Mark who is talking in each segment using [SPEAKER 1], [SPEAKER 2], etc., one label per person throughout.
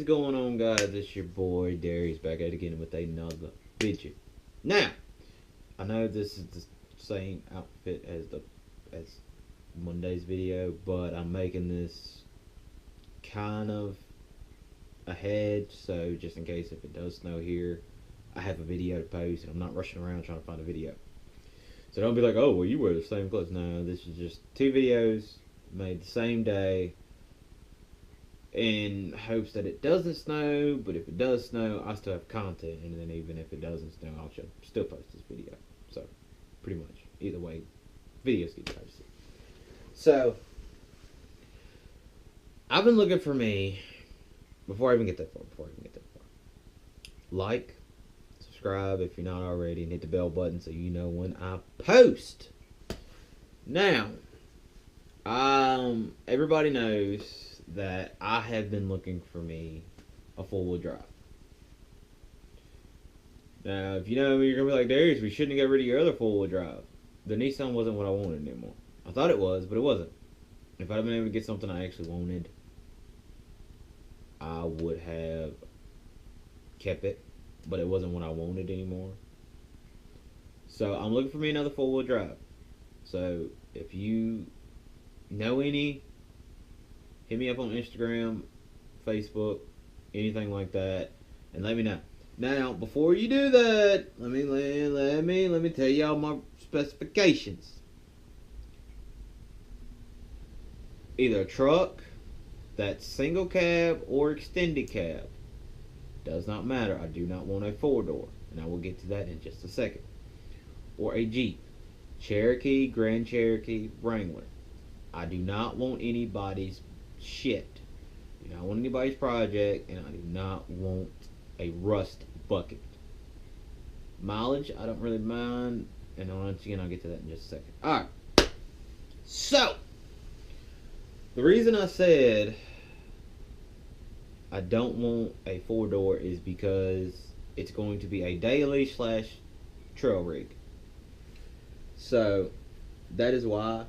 [SPEAKER 1] going on, guys? It's your boy Darius back at it again with another video. Now, I know this is the same outfit as Monday's video, but I'm making this kind of ahead, so just in case if it does snow here, I have a video to post, and I'm not rushing around trying to find a video. So don't be like, oh, well, you wear the same clothes. No, this is just two videos made the same day in hopes that it doesn't snow, but if it does snow, I still have content, and then even if it doesn't snow, I'll still post this video. So, pretty much, either way, videos get posted. So, I've been looking for me, before I even get that far, like, subscribe if you're not already, and hit the bell button so you know when I post. Now, everybody knows that I have been looking for me a four-wheel drive. Now, if you know me, you're going to be like, Darius, we shouldn't get rid of your other four-wheel drive. The Nissan wasn't what I wanted anymore. I thought it was, but it wasn't. If I'd have been able to get something I actually wanted, I would have kept it, but it wasn't what I wanted anymore. So, I'm looking for me another four-wheel drive. So, if you know any, hit me up on Instagram, Facebook, anything like that, and let me know. Now, before you do that, let me tell y'all my specifications. Either a truck that's single cab or extended cab. Does not matter. I do not want a four-door, and I will get to that in just a second. Or a Jeep. Cherokee, Grand Cherokee, Wrangler. I do not want anybody's shit. I do not want anybody's project, and I do not want a rust bucket. Mileage, I don't really mind, and once again, I'll get to that in just a second. Alright. So, the reason I said I don't want a four-door is because it's going to be a daily / trail rig. So, that is why,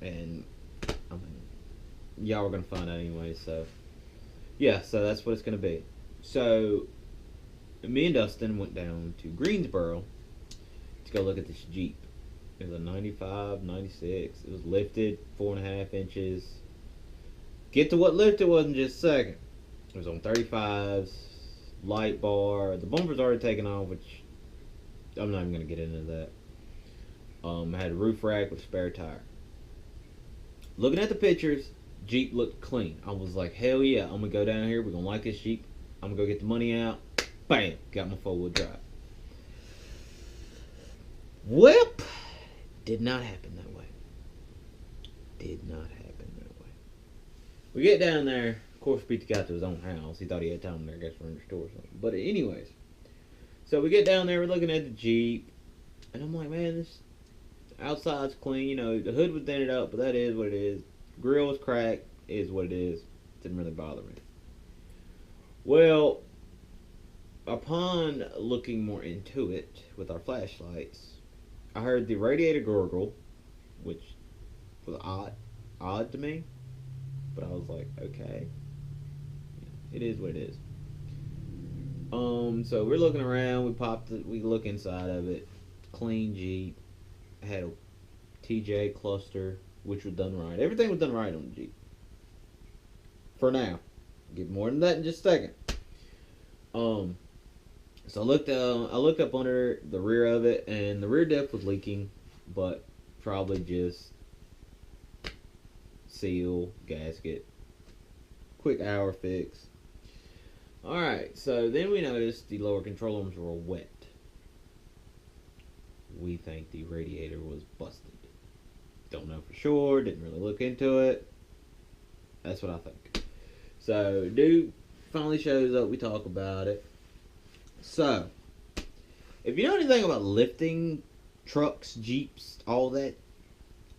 [SPEAKER 1] and I mean, y'all are going to find out anyway, so yeah, so that's what it's going to be. So, me and Dustin went down to Greensboro to go look at this Jeep. It was a 95, 96. It was lifted 4.5 inches. Get to what lifted was in just a second. It was on 35s, light bar. The bumper's already taken off, which I'm not even going to get into that. Had a roof rack with a spare tire. Looking at the pictures, Jeep looked clean. I was like, hell yeah, I'm going to go down here. We're going to like this Jeep. I'm going to go get the money out. Bam! Got my four-wheel drive. Whip! Did not happen that way. Did not happen that way. We get down there. Of course, Pete got to his own house. He thought he had time there. I guess we're in the store or something. But anyways. So we get down there. We're looking at the Jeep. And I'm like, man, this outside's clean. You know, the hood was dented up, but that is what it is. Grill was cracked. Is what it is. Didn't really bother me. Well, upon looking more into it with our flashlights, I heard the radiator gurgle, which was odd to me, but I was like, okay, it is what it is. So we're looking around. We look inside of it. Clean Jeep. I had a TJ cluster, which was done right. Everything was done right on the Jeep. For now, get more than that in just a second. So I looked up under the rear of it, and the rear diff was leaking, but probably just seal, gasket, quick hour fix. Alright, so then we noticed the lower control arms were wet. We think the radiator was busted. Don't know for sure, didn't really look into it. That's what I think. So, dude finally shows up, we talk about it. So, if you know anything about lifting, trucks, Jeeps, all that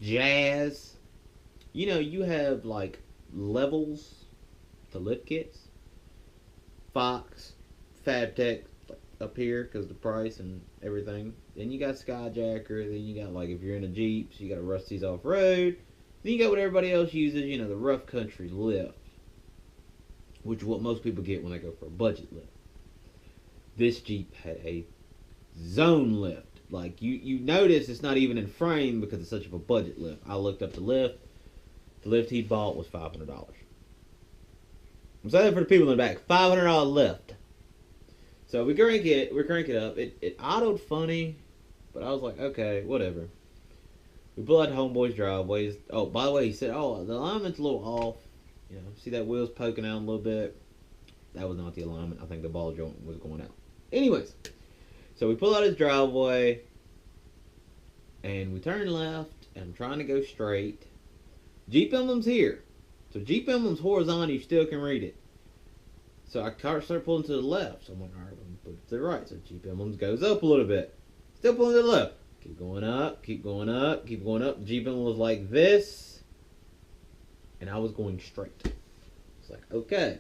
[SPEAKER 1] jazz, you know, you have like levels to lift kits. Fox, Fabtech up here because the price and everything. Then you got Skyjacker. Then you got, like, if you're in a Jeep, so you got a Rusty's off-road. Then you got what everybody else uses, you know, the rough country lift. which is what most people get when they go for a budget lift. This Jeep had a zone lift. Like, you notice it's not even in frame because it's such of a budget lift. I looked up the lift. The lift he bought was $500. I'm saying for the people in the back, $500 lift. So we crank it up. It autoed funny, but I was like, okay, whatever. We pull out the homeboy's driveway. Oh, by the way, he said, oh, the alignment's a little off. You know, see that wheel's poking out a little bit? That was not the alignment. I think the ball joint was going out. Anyways, so we pull out his driveway, and we turn left, and I'm trying to go straight. Jeep emblem's here. So Jeep emblem's horizontal, you still can read it. So I start pulling to the left. So I'm like, all right, I'm going to put it to the right. So Jeep emblems goes up a little bit. Still pulling to the left. Keep going up, keep going up, keep going up. Jeep emblem was like this. And I was going straight. It's like, okay.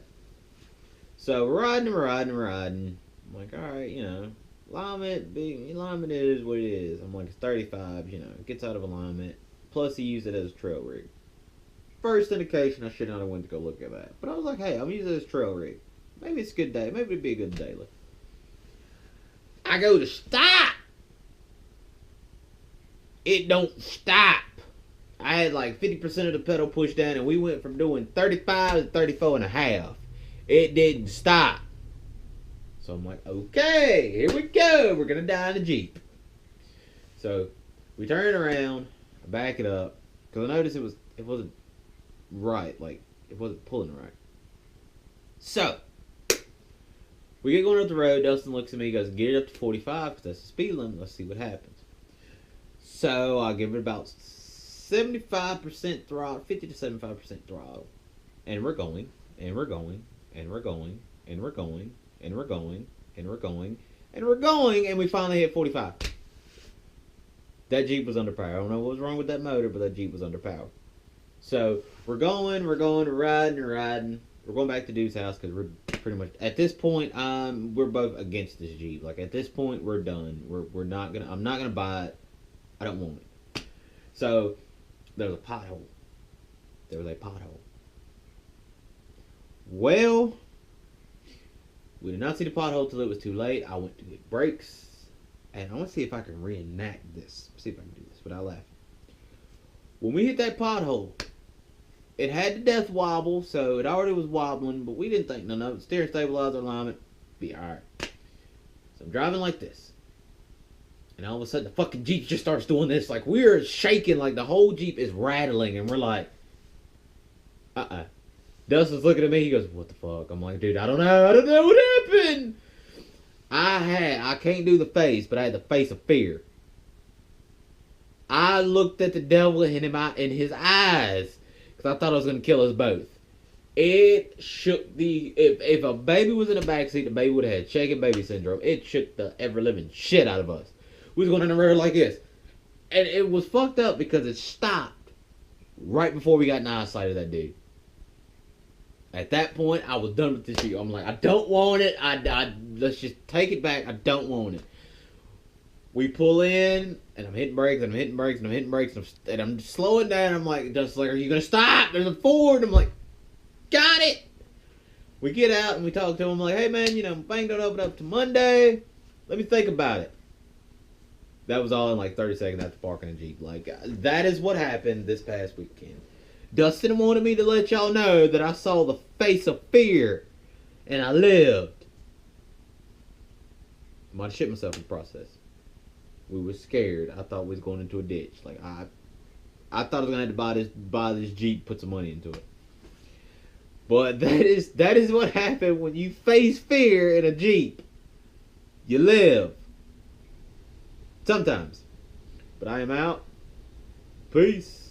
[SPEAKER 1] So we're riding. I'm like, all right, you know, alignment is what it is. I'm like, it's 35, you know, it gets out of alignment. Plus, he used it as a trail rig. First indication I should not have went to go look at that. But I was like, hey, I'm using it as a trail rig. Maybe it's a good day. Maybe it'd be a good daily. I go to stop. It don't stop. I had like 50% of the pedal pushed down, and we went from doing 35 to 34 and a half. It didn't stop. So I'm like, okay, here we go. We're going to die in a Jeep. So we turn around, I back it up, because I noticed it wasn't right. Like, it wasn't pulling right. So we get going up the road. Dustin looks at me, he goes, get it up to 45, because that's the speed limit. Let's see what happens. So I'll give it about 75% throttle, 50 to 75% throttle. And we're going, and we're going, and we're going, and we're going, and we're going, and we're going, and we're going, and we finally hit 45. That Jeep was under power. I don't know what was wrong with that motor, but that Jeep was under power. So we're going, we're riding. We're going back to Dude's house because we're pretty much, at this point, we're both against this Jeep. Like, at this point, we're done. I'm not gonna buy it. I don't want it. So there was a pothole. Well, we did not see the pothole till it was too late. I went to get brakes, and I want to see if I can reenact this. See if I can do this without laughing. When we hit that pothole, it had the death wobble, so it already was wobbling, but we didn't think none of it. Steering stabilizer alignment, be alright. So I'm driving like this. And all of a sudden, the fucking Jeep just starts doing this. Like, we're shaking. Like, the whole Jeep is rattling. And we're like, Dustin's looking at me. He goes, what the fuck? I'm like, dude, I don't know what happened. I can't do the face, but I had the face of fear. I looked at the devil in his eyes. Because I thought I was going to kill us both. It shook if a baby was in the backseat, the baby would have had shaken baby syndrome. It shook the ever-living shit out of us. We was going in the road like this. And it was fucked up because it stopped right before we got in eyesight of that dude. At that point, I was done with this Jeep. I'm like, I don't want it. Let's just take it back. I don't want it. We pull in, and I'm hitting brakes, and I'm hitting brakes, and I'm hitting brakes, and I'm slowing down. I'm like, Dustin's like, are you going to stop? There's a Ford. I'm like, got it. We get out, and we talk to him. I'm like, hey, man, you know, bank don't open up to Monday. Let me think about it. That was all in like 30 seconds after parking a Jeep. Like, that is what happened this past weekend. Dustin wanted me to let y'all know that I saw the face of fear, and I lived. I might have shit myself in the process. We were scared. I thought we was going into a ditch. Like, I thought I was gonna have to buy this Jeep, put some money into it. But that is what happened when you face fear in a Jeep. You live. Sometimes. But I am out. Peace.